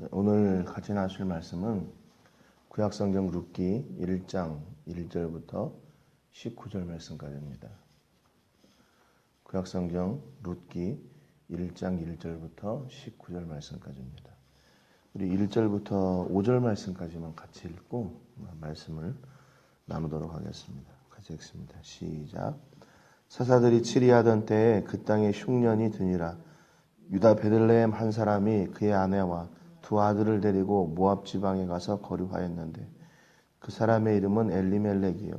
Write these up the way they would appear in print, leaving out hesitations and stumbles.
오늘 같이 나눌 말씀은 구약성경 룻기 1장 1절부터 19절 말씀까지입니다. 구약성경 룻기 1장 1절부터 19절 말씀까지입니다. 우리 1절부터 5절 말씀까지만 같이 읽고 말씀을 나누도록 하겠습니다. 같이 읽습니다. 시작. 사사들이 치리하던 때에 그 땅에 흉년이 드니라. 유다 베들레헴 한 사람이 그의 아내와 두 아들을 데리고 모압 지방에 가서 거류하였는데 그 사람의 이름은 엘리멜렉이요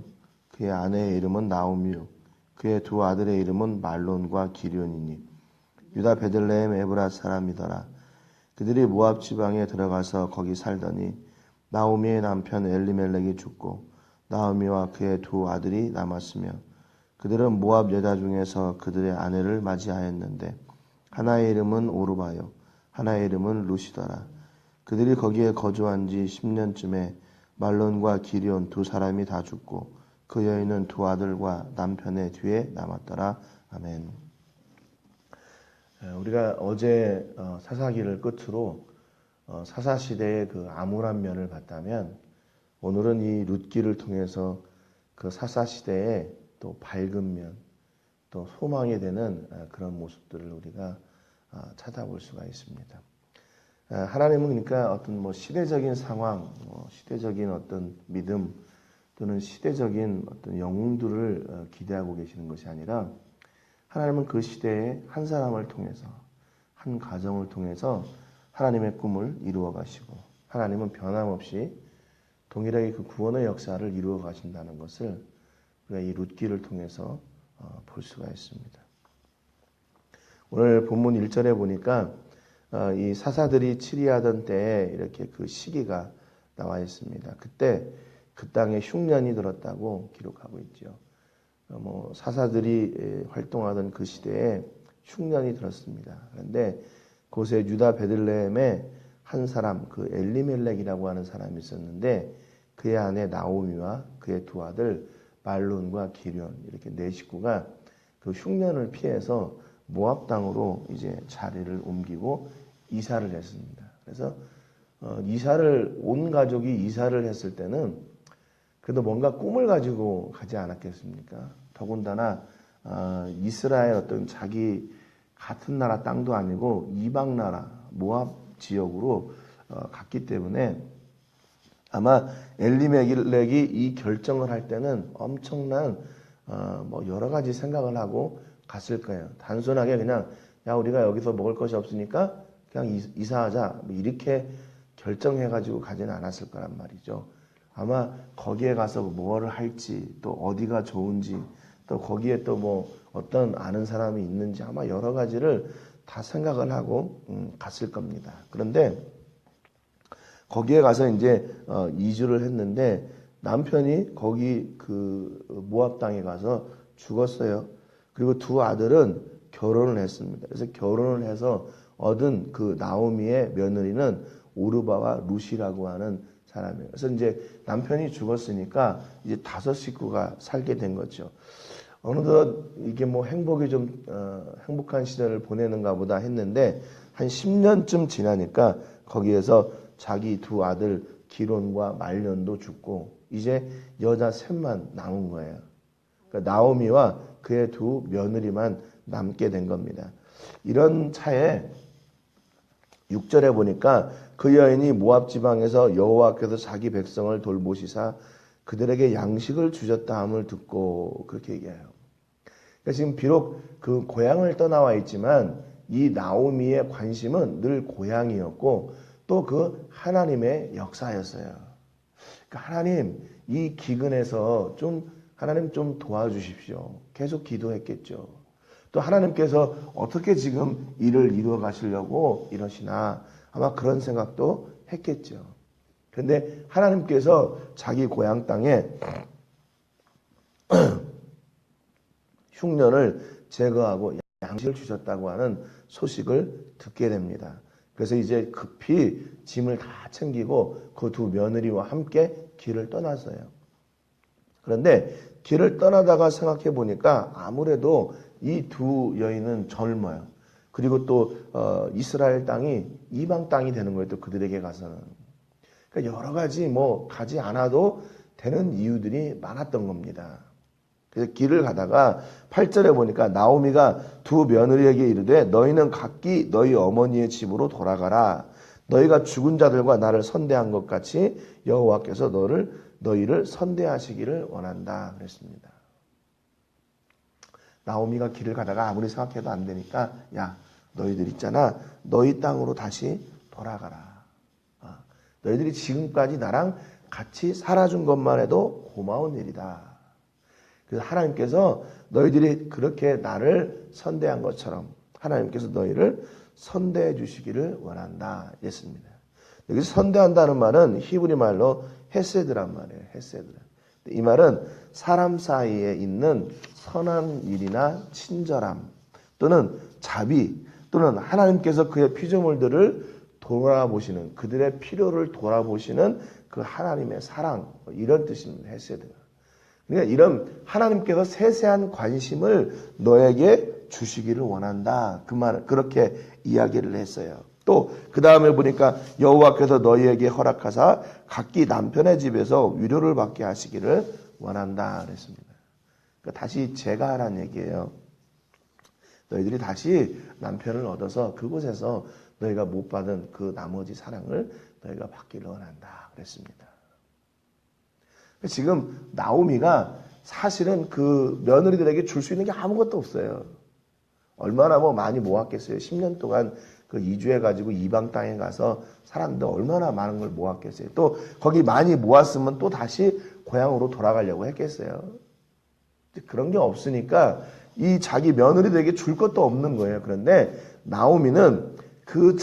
그의 아내의 이름은 나오미요 그의 두 아들의 이름은 말론과 기련이니 유다 베들레헴 에브라 사람이더라. 그들이 모압 지방에 들어가서 거기 살더니 나오미의 남편 엘리멜렉이 죽고 나오미와 그의 두 아들이 남았으며 그들은 모압 여자 중에서 그들의 아내를 맞이하였는데 하나의 이름은 오르바요 하나의 이름은 루시더라. 그들이 거기에 거주한 지 10년쯤에 말론과 기리온 두 사람이 다 죽고 그 여인은 두 아들과 남편의 뒤에 남았더라. 아멘. 우리가 어제 사사기를 끝으로 사사시대의 그 암울한 면을 봤다면 오늘은 이 룻기를 통해서 그 사사시대의 또 밝은 면, 또 소망이 되는 그런 모습들을 우리가 찾아볼 수가 있습니다. 하나님은 그러니까 어떤 시대적인 상황, 시대적인 어떤 믿음 또는 시대적인 어떤 영웅들을 기대하고 계시는 것이 아니라 하나님은 그 시대에 한 사람을 통해서 한 가정을 통해서 하나님의 꿈을 이루어 가시고 하나님은 변함없이 동일하게 그 구원의 역사를 이루어 가신다는 것을 우리가 이 룻기를 통해서 볼 수가 있습니다. 오늘 본문 1절에 보니까 이 사사들이 치리하던 때에 이렇게 그 시기가 나와 있습니다. 그때 그 땅에 흉년이 들었다고 기록하고 있죠. 사사들이 활동하던 그 시대에 흉년이 들었습니다. 그런데 그곳에 유다 베들레헴에 한 사람, 그 엘리멜렉이라고 하는 사람이 있었는데 그의 아내 나오미와 그의 두 아들 말론과 기련 이렇게 네 식구가 그 흉년을 피해서 모압 땅으로 이제 자리를 옮기고 이사를 했습니다. 그래서 온 가족이 이사를 했을 때는 그래도 뭔가 꿈을 가지고 가지 않았겠습니까? 더군다나 이스라엘 어떤 자기 같은 나라 땅도 아니고 이방 나라 모압 지역으로 갔기 때문에 아마 엘리멜렉이 이 결정을 할 때는 엄청난 여러 가지 생각을 하고 갔을 거예요. 단순하게 그냥 야 우리가 여기서 먹을 것이 없으니까 그냥 이사하자 이렇게 결정해가지고 가지는 않았을 거란 말이죠. 아마 거기에 가서 뭐를 할지 또 어디가 좋은지 또 거기에 또 어떤 아는 사람이 있는지 아마 여러 가지를 다 생각을 하고 갔을 겁니다. 그런데 거기에 가서 이제 이주를 했는데 남편이 거기 그 모압 땅에 가서 죽었어요. 그리고 두 아들은 결혼을 했습니다. 그래서 결혼을 해서 얻은 그 나오미의 며느리는 오르바와 룻이라고 하는 사람이에요. 그래서 이제 남편이 죽었으니까 이제 5 식구가 살게 된 거죠. 어느덧 이게 행복이 좀 행복한 시절을 보내는가 보다 했는데 한 10년쯤 지나니까 거기에서 자기 두 아들 기론과 말련도 죽고 이제 여자 셋만 남은 거예요. 그러니까 나오미와 그의 두 며느리만 남게 된 겁니다. 이런 차에 6절에 보니까 그 여인이 모압 지방에서 여호와께서 자기 백성을 돌보시사 그들에게 양식을 주셨다 함을 듣고 그렇게 얘기해요. 그러니까 지금 비록 그 고향을 떠나와 있지만 이 나오미의 관심은 늘 고향이었고 또 그 하나님의 역사였어요. 그러니까 하나님 이 기근에서 하나님 좀 도와주십시오. 계속 기도했겠죠. 또 하나님께서 어떻게 지금 일을 이루어 가시려고 이러시나 아마 그런 생각도 했겠죠. 그런데 하나님께서 자기 고향 땅에 흉년을 제거하고 양식을 주셨다고 하는 소식을 듣게 됩니다. 그래서 이제 급히 짐을 다 챙기고 그 두 며느리와 함께 길을 떠났어요. 그런데 길을 떠나다가 생각해 보니까 아무래도 이 두 여인은 젊어요. 그리고 또 이스라엘 땅이 이방 땅이 되는 거예요. 또 그들에게 가서는. 그러니까 여러 가지 뭐 가지 않아도 되는 이유들이 많았던 겁니다. 그래서 길을 가다가 8절에 보니까 나오미가 두 며느리에게 이르되 너희는 각기 너희 어머니의 집으로 돌아가라. 너희가 죽은 자들과 나를 선대한 것 같이 여호와께서 너희를 선대하시기를 원한다 그랬습니다. 나오미가 길을 가다가 아무리 생각해도 안 되니까 야 너희들 있잖아 너희 땅으로 다시 돌아가라. 너희들이 지금까지 나랑 같이 살아준 것만 해도 고마운 일이다. 그래서 하나님께서 너희들이 그렇게 나를 선대한 것처럼 하나님께서 너희를 선대해 주시기를 원한다 했습니다. 여기서 선대한다는 말은 히브리 말로 헤세드란 말이에요. 헤세드. 이 말은 사람 사이에 있는 선한 일이나 친절함 또는 자비 또는 하나님께서 그의 피조물들을 돌아보시는 그들의 필요를 돌아보시는 그 하나님의 사랑 이런 뜻입니다. 헤세드. 그러니까 이런 하나님께서 세세한 관심을 너에게 주시기를 원한다. 그 말 그렇게 이야기를 했어요. 또 그 다음에 보니까 여호와께서 너희에게 허락하사 각기 남편의 집에서 위로를 받게 하시기를 원한다 그랬습니다. 그러니까 다시 제가 하라는 얘기예요. 너희들이 다시 남편을 얻어서 그곳에서 너희가 못 받은 그 나머지 사랑을 너희가 받기를 원한다 그랬습니다. 지금 나오미가 사실은 그 며느리들에게 줄 수 있는 게 아무것도 없어요. 얼마나 뭐 많이 모았겠어요. 10년 동안 그 이주해가지고 이방 땅에 가서 살았는데 얼마나 많은 걸 모았겠어요. 또 거기 많이 모았으면 또 다시 고향으로 돌아가려고 했겠어요. 그런 게 없으니까 이 자기 며느리들에게 줄 것도 없는 거예요. 그런데 나오미는 그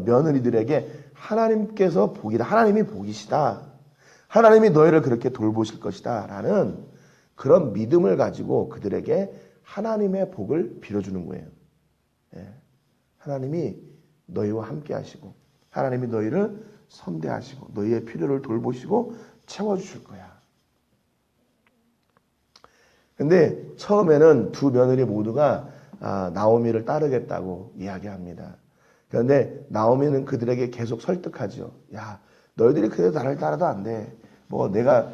며느리들에게 하나님께서 복이다. 하나님이 복이시다. 하나님이 너희를 그렇게 돌보실 것이다. 라는 그런 믿음을 가지고 그들에게 하나님의 복을 빌어주는 거예요. 하나님이 너희와 함께 하시고 하나님이 너희를 선대하시고 너희의 필요를 돌보시고 채워주실 거야. 근데 처음에는 두 며느리 모두가 나오미를 따르겠다고 이야기합니다. 그런데 나오미는 그들에게 계속 설득하죠. 야, 너희들이 그래도 나를 따라도 안 돼. 뭐 내가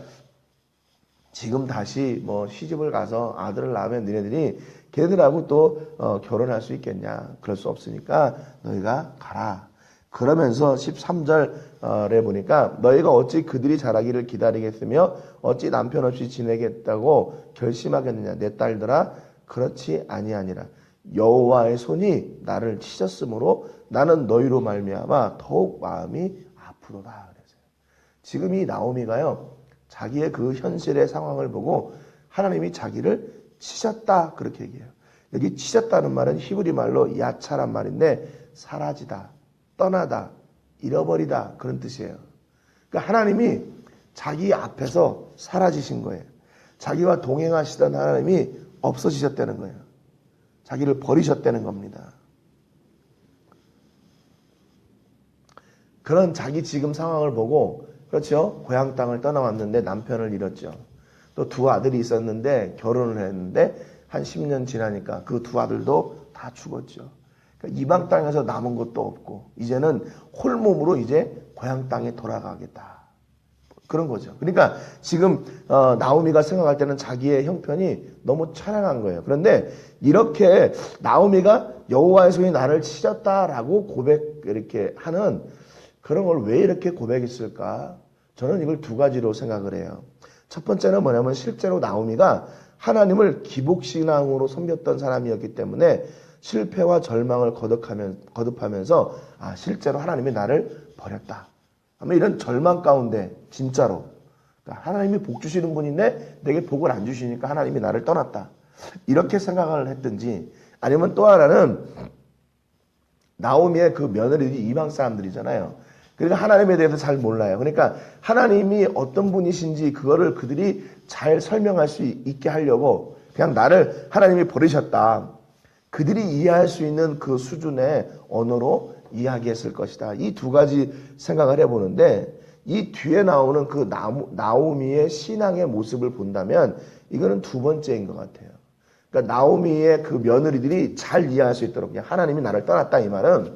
지금 다시 뭐 시집을 가서 아들을 낳으면 너희들이 걔들하고 또 결혼할 수 있겠냐. 그럴 수 없으니까 너희가 가라. 그러면서 13절에 보니까 너희가 어찌 그들이 자라기를 기다리겠으며 어찌 남편 없이 지내겠다고 결심하겠느냐. 내 딸들아 그렇지 아니하니라. 여호와의 손이 나를 치셨으므로 나는 너희로 말미암아 더욱 마음이 아프도다. 그랬어요. 지금 이 나오미가요. 자기의 그 현실의 상황을 보고 하나님이 자기를 치셨다 그렇게 얘기해요. 여기 치셨다는 말은 히브리 말로 야차란 말인데 사라지다, 떠나다, 잃어버리다 그런 뜻이에요. 그러니까 하나님이 자기 앞에서 사라지신 거예요. 자기와 동행하시던 하나님이 없어지셨다는 거예요. 자기를 버리셨다는 겁니다. 그런 자기 지금 상황을 보고 그렇죠. 고향 땅을 떠나왔는데 남편을 잃었죠. 또 두 아들이 있었는데 결혼을 했는데 한 10년 지나니까 그 두 아들도 다 죽었죠. 그러니까 이방 땅에서 남은 것도 없고 이제는 홀몸으로 이제 고향 땅에 돌아가겠다. 그런 거죠. 그러니까 지금 나오미가 생각할 때는 자기의 형편이 너무 찬양한 거예요. 그런데 이렇게 나오미가 여호와의 손이 나를 치셨다라고 이렇게 하는 그런 걸 왜 이렇게 고백했을까? 저는 이걸 두 가지로 생각을 해요. 첫 번째는 뭐냐면 실제로 나오미가 하나님을 기복신앙으로 섬겼던 사람이었기 때문에 실패와 절망을 거듭하면서 실제로 하나님이 나를 버렸다. 아마 이런 절망 가운데 진짜로 그러니까 하나님이 복 주시는 분인데 내게 복을 안 주시니까 하나님이 나를 떠났다. 이렇게 생각을 했든지 아니면 또 하나는 나오미의 그 며느리들이 이방 사람들이잖아요. 그러니까 하나님에 대해서 잘 몰라요. 그러니까 하나님이 어떤 분이신지 그거를 그들이 잘 설명할 수 있게 하려고 그냥 나를 하나님이 버리셨다. 그들이 이해할 수 있는 그 수준의 언어로 이야기했을 것이다. 이 두 가지 생각을 해보는데 이 뒤에 나오는 그 나오미의 신앙의 모습을 본다면 이거는 두 번째인 것 같아요. 그러니까 나오미의 그 며느리들이 잘 이해할 수 있도록 그냥 하나님이 나를 떠났다 이 말은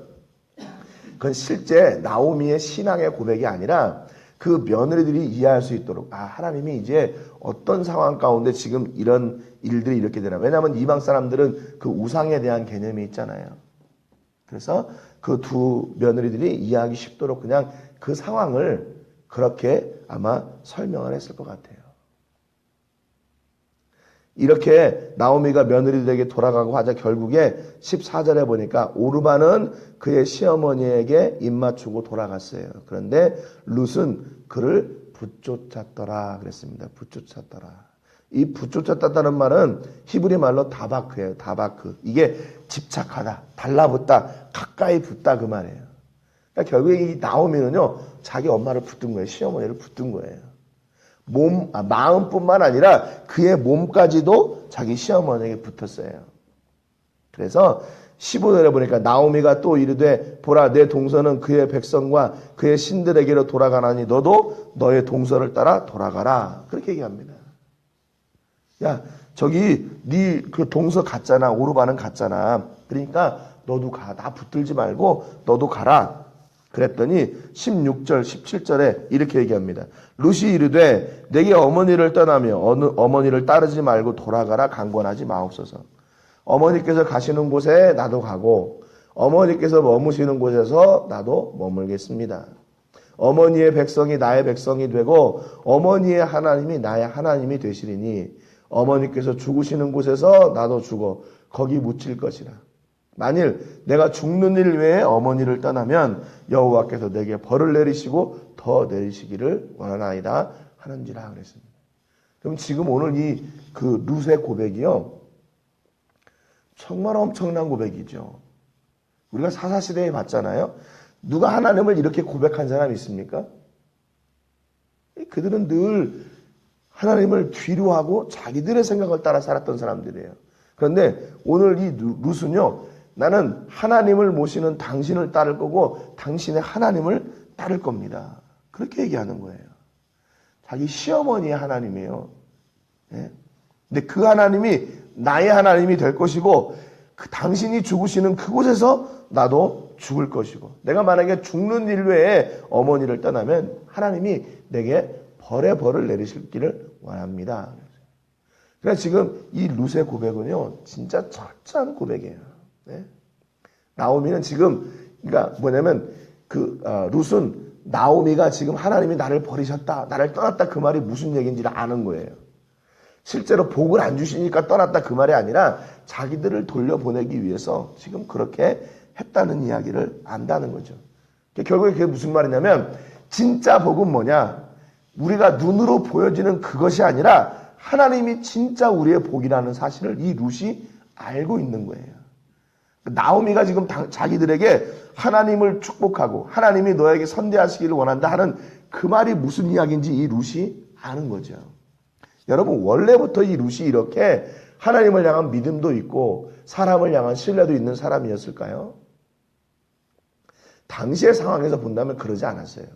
그건 실제 나오미의 신앙의 고백이 아니라 그 며느리들이 이해할 수 있도록 하나님이 이제 어떤 상황 가운데 지금 이런 일들이 이렇게 되나. 왜냐하면 이방 사람들은 그 우상에 대한 개념이 있잖아요. 그래서 그 두 며느리들이 이해하기 쉽도록 그냥 그 상황을 그렇게 아마 설명을 했을 것 같아요. 이렇게 나오미가 며느리들에게 돌아가고 하자 결국에 14절에 보니까 오르바는 그의 시어머니에게 입맞추고 돌아갔어요. 그런데 룻은 그를 붙쫓았더라 그랬습니다. 붙쫓았더라. 이 붙쫓았다는 말은 히브리 말로 다바크예요. 다바크. 이게 집착하다, 달라붙다, 가까이 붙다 그 말이에요. 그러니까 결국에 이 나오미는요 자기 엄마를 붙든 거예요. 시어머니를 붙든 거예요. 마음뿐만 아니라 그의 몸까지도 자기 시어머니에게 붙었어요. 그래서 15절에 보니까 나오미가 또 이르되 보라 내 동서는 그의 백성과 그의 신들에게로 돌아가나니 너도 너의 동서를 따라 돌아가라. 그렇게 얘기합니다. 야 저기 네 그 동서 갔잖아. 오르바는 갔잖아. 그러니까 너도 가. 나 붙들지 말고 너도 가라. 그랬더니 16절 17절에 이렇게 얘기합니다. 룻이 이르되 내게 어머니를 떠나며 어머니를 따르지 말고 돌아가라. 강권하지 마옵소서. 어머니께서 가시는 곳에 나도 가고 어머니께서 머무시는 곳에서 나도 머물겠습니다. 어머니의 백성이 나의 백성이 되고 어머니의 하나님이 나의 하나님이 되시리니 어머니께서 죽으시는 곳에서 나도 죽어 거기 묻힐 것이라. 만일 내가 죽는 일 외에 어머니를 떠나면 여호와께서 내게 벌을 내리시고 더 내리시기를 원하나이다 하는지라 그랬습니다. 그럼 지금 오늘 이 그 룻의 고백이요 정말 엄청난 고백이죠. 우리가 사사시대에 봤잖아요. 누가 하나님을 이렇게 고백한 사람이 있습니까? 그들은 늘 하나님을 뒤로 하고 자기들의 생각을 따라 살았던 사람들이에요. 그런데 오늘 이 룻은요 나는 하나님을 모시는 당신을 따를 거고 당신의 하나님을 따를 겁니다. 그렇게 얘기하는 거예요. 자기 시어머니의 하나님이에요. 네? 근데 그 하나님이 나의 하나님이 될 것이고 그 당신이 죽으시는 그곳에서 나도 죽을 것이고 내가 만약에 죽는 일 외에 어머니를 떠나면 하나님이 내게 벌의 벌을 내리시기를 원합니다. 그래서 지금 이 룻의 고백은요 진짜 철저한 고백이에요. 네? 나오미는 지금 그러니까 뭐냐면 룻은 나오미가 지금 하나님이 나를 버리셨다, 나를 떠났다 그 말이 무슨 얘기인지를 아는 거예요. 실제로 복을 안 주시니까 떠났다 그 말이 아니라 자기들을 돌려보내기 위해서 지금 그렇게 했다는 이야기를 안다는 거죠. 결국에 그게 무슨 말이냐면 진짜 복은 뭐냐? 우리가 눈으로 보여지는 그것이 아니라 하나님이 진짜 우리의 복이라는 사실을 이 룻이 알고 있는 거예요. 나오미가 지금 자기들에게 하나님을 축복하고 하나님이 너에게 선대하시기를 원한다 하는 그 말이 무슨 이야기인지 이 룻이 아는 거죠. 여러분 원래부터 이 룻이 이렇게 하나님을 향한 믿음도 있고 사람을 향한 신뢰도 있는 사람이었을까요? 당시의 상황에서 본다면 그러지 않았어요.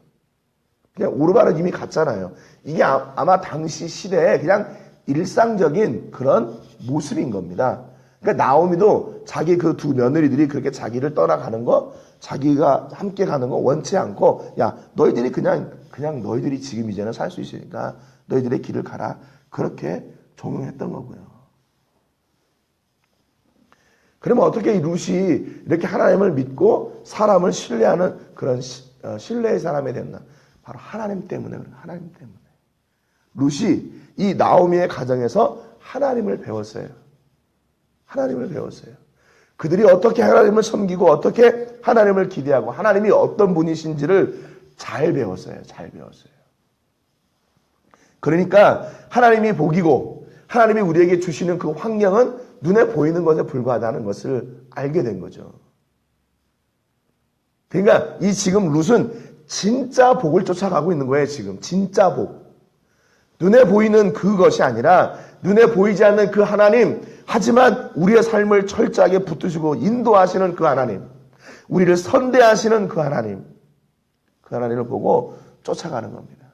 그냥 오르바는 이미 갔잖아요. 이게 아마 당시 시대에 그냥 일상적인 그런 모습인 겁니다. 그러니까 나오미도 자기 그 두 며느리들이 그렇게 자기를 떠나가는 거, 자기가 함께 가는 거 원치 않고, 야, 너희들이 그냥 너희들이 지금 이제는 살 수 있으니까 너희들의 길을 가라. 그렇게 종용했던 거고요. 그러면 어떻게 이 룻이 이렇게 하나님을 믿고 사람을 신뢰하는 그런 신뢰의 사람이 됐나? 바로 하나님 때문에 그래요. 하나님 때문에. 룻이 이 나오미의 가정에서 하나님을 배웠어요. 하나님을 배웠어요. 그들이 어떻게 하나님을 섬기고 어떻게 하나님을 기대하고 하나님이 어떤 분이신지를 잘 배웠어요. 잘 배웠어요. 그러니까 하나님이 복이고 하나님이 우리에게 주시는 그 환경은 눈에 보이는 것에 불과하다는 것을 알게 된 거죠. 그러니까 이 지금 룻은 진짜 복을 쫓아가고 있는 거예요. 지금 진짜 복. 눈에 보이는 그것이 아니라 눈에 보이지 않는 그 하나님, 하지만 우리의 삶을 철저하게 붙드시고 인도하시는 그 하나님, 우리를 선대하시는 그 하나님을 보고 쫓아가는 겁니다.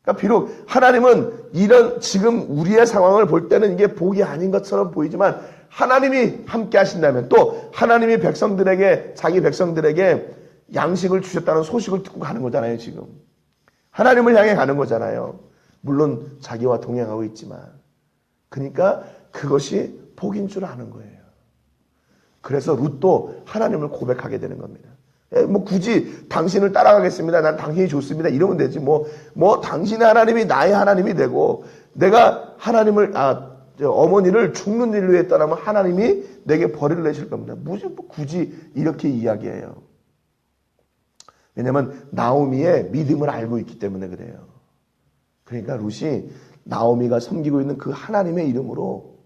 그러니까 비록 하나님은 이런 지금 우리의 상황을 볼 때는 이게 복이 아닌 것처럼 보이지만 하나님이 함께 하신다면 또 하나님이 백성들에게 자기 백성들에게 양식을 주셨다는 소식을 듣고 가는 거잖아요. 지금 하나님을 향해 가는 거잖아요. 물론 자기와 동행하고 있지만 그러니까 그것이 복인 줄 아는 거예요. 그래서 룻도 하나님을 고백하게 되는 겁니다. 뭐 굳이 당신을 따라가겠습니다. 난 당신이 좋습니다. 이러면 되지. 뭐 당신의 하나님이 나의 하나님이 되고 내가 하나님을 어머니를 죽는 일로 했다라면 하나님이 내게 벌을 내실 겁니다. 무슨 굳이 이렇게 이야기해요. 왜냐하면 나오미의 믿음을 알고 있기 때문에 그래요. 그러니까 룻이 나오미가 섬기고 있는 그 하나님의 이름으로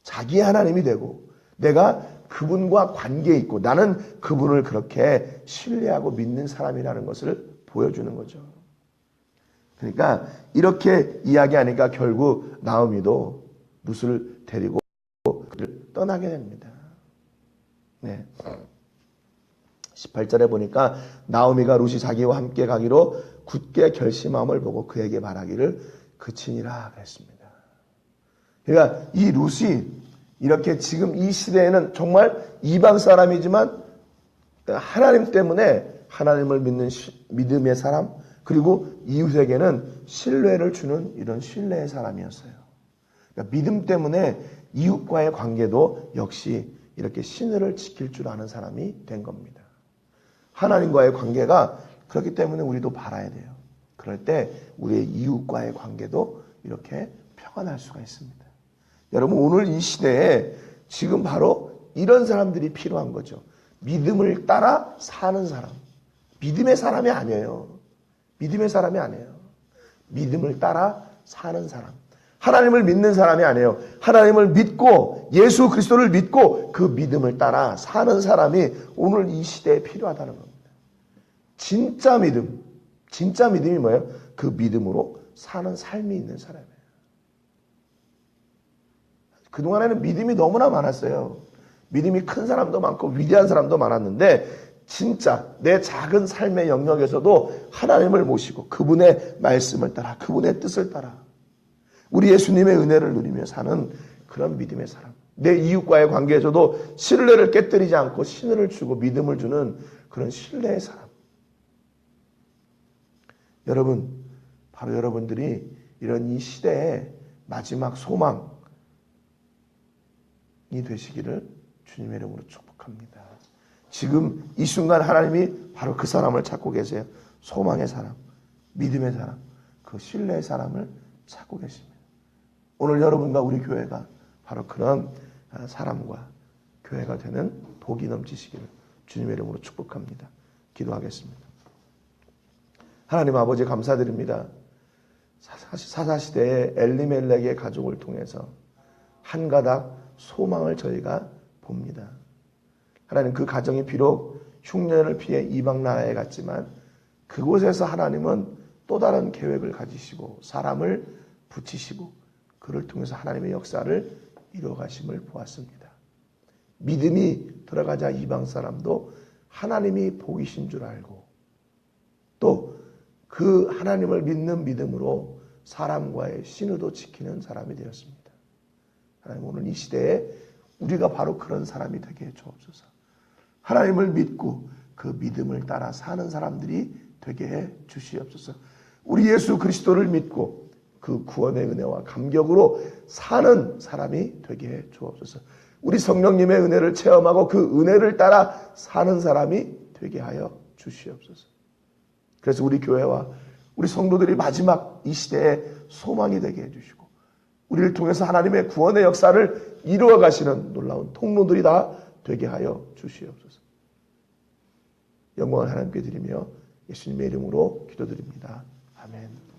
자기의 하나님이 되고 내가 그분과 관계 있고 나는 그분을 그렇게 신뢰하고 믿는 사람이라는 것을 보여주는 거죠. 그러니까 이렇게 이야기하니까 결국 나오미도 룻을 데리고 그를 떠나게 됩니다. 네. 18절에 보니까 나오미가 룻이 자기와 함께 가기로 굳게 결심함을 보고 그에게 말하기를 그치니라 그랬습니다. 그러니까 이 룻이 이렇게 지금 이 시대에는 정말 이방 사람이지만 하나님 때문에 하나님을 믿는 믿음의 사람 그리고 이웃에게는 신뢰를 주는 이런 신뢰의 사람이었어요. 그러니까 믿음 때문에 이웃과의 관계도 역시 이렇게 신뢰를 지킬 줄 아는 사람이 된 겁니다. 하나님과의 관계가 그렇기 때문에 우리도 바라야 돼요. 그럴 때 우리의 이웃과의 관계도 이렇게 평안할 수가 있습니다. 여러분 오늘 이 시대에 지금 바로 이런 사람들이 필요한 거죠. 믿음을 따라 사는 사람. 믿음의 사람이 아니에요. 믿음의 사람이 아니에요. 믿음을 따라 사는 사람. 하나님을 믿는 사람이 아니에요. 하나님을 믿고 예수 그리스도를 믿고 그 믿음을 따라 사는 사람이 오늘 이 시대에 필요하다는 겁니다. 진짜 믿음. 진짜 믿음이 뭐예요? 그 믿음으로 사는 삶이 있는 사람이에요. 그동안에는 믿음이 너무나 많았어요. 믿음이 큰 사람도 많고 위대한 사람도 많았는데 진짜 내 작은 삶의 영역에서도 하나님을 모시고 그분의 말씀을 따라 그분의 뜻을 따라 우리 예수님의 은혜를 누리며 사는 그런 믿음의 사람. 내 이웃과의 관계에서도 신뢰를 깨뜨리지 않고 신뢰를 주고 믿음을 주는 그런 신뢰의 사람. 여러분, 바로 여러분들이 이런 이 시대의 마지막 소망이 되시기를 주님의 이름으로 축복합니다. 지금 이 순간 하나님이 바로 그 사람을 찾고 계세요. 소망의 사람, 믿음의 사람, 그 신뢰의 사람을 찾고 계십니다. 오늘 여러분과 우리 교회가 바로 그런 사람과 교회가 되는 복이 넘치시기를 주님의 이름으로 축복합니다. 기도하겠습니다. 하나님 아버지 감사드립니다. 사사시대의 엘리멜렉의 가족을 통해서 한 가닥 소망을 저희가 봅니다. 하나님 그 가정이 비록 흉년을 피해 이방 나라에 갔지만 그곳에서 하나님은 또 다른 계획을 가지시고 사람을 붙이시고 그를 통해서 하나님의 역사를 이루어가심을 보았습니다. 믿음이 들어가자 이방 사람도 하나님이 복이신 줄 알고 또 그 하나님을 믿는 믿음으로 사람과의 신의도 지키는 사람이 되었습니다. 하나님 오늘 이 시대에 우리가 바로 그런 사람이 되게 해 주옵소서. 하나님을 믿고 그 믿음을 따라 사는 사람들이 되게 해 주시옵소서. 우리 예수 그리스도를 믿고 그 구원의 은혜와 감격으로 사는 사람이 되게 해 주옵소서. 우리 성령님의 은혜를 체험하고 그 은혜를 따라 사는 사람이 되게 하여 주시옵소서. 그래서 우리 교회와 우리 성도들이 마지막 이 시대에 소망이 되게 해주시고 우리를 통해서 하나님의 구원의 역사를 이루어 가시는 놀라운 통로들이 다 되게 하여 주시옵소서. 영광을 하나님께 드리며 예수님의 이름으로 기도드립니다. 아멘.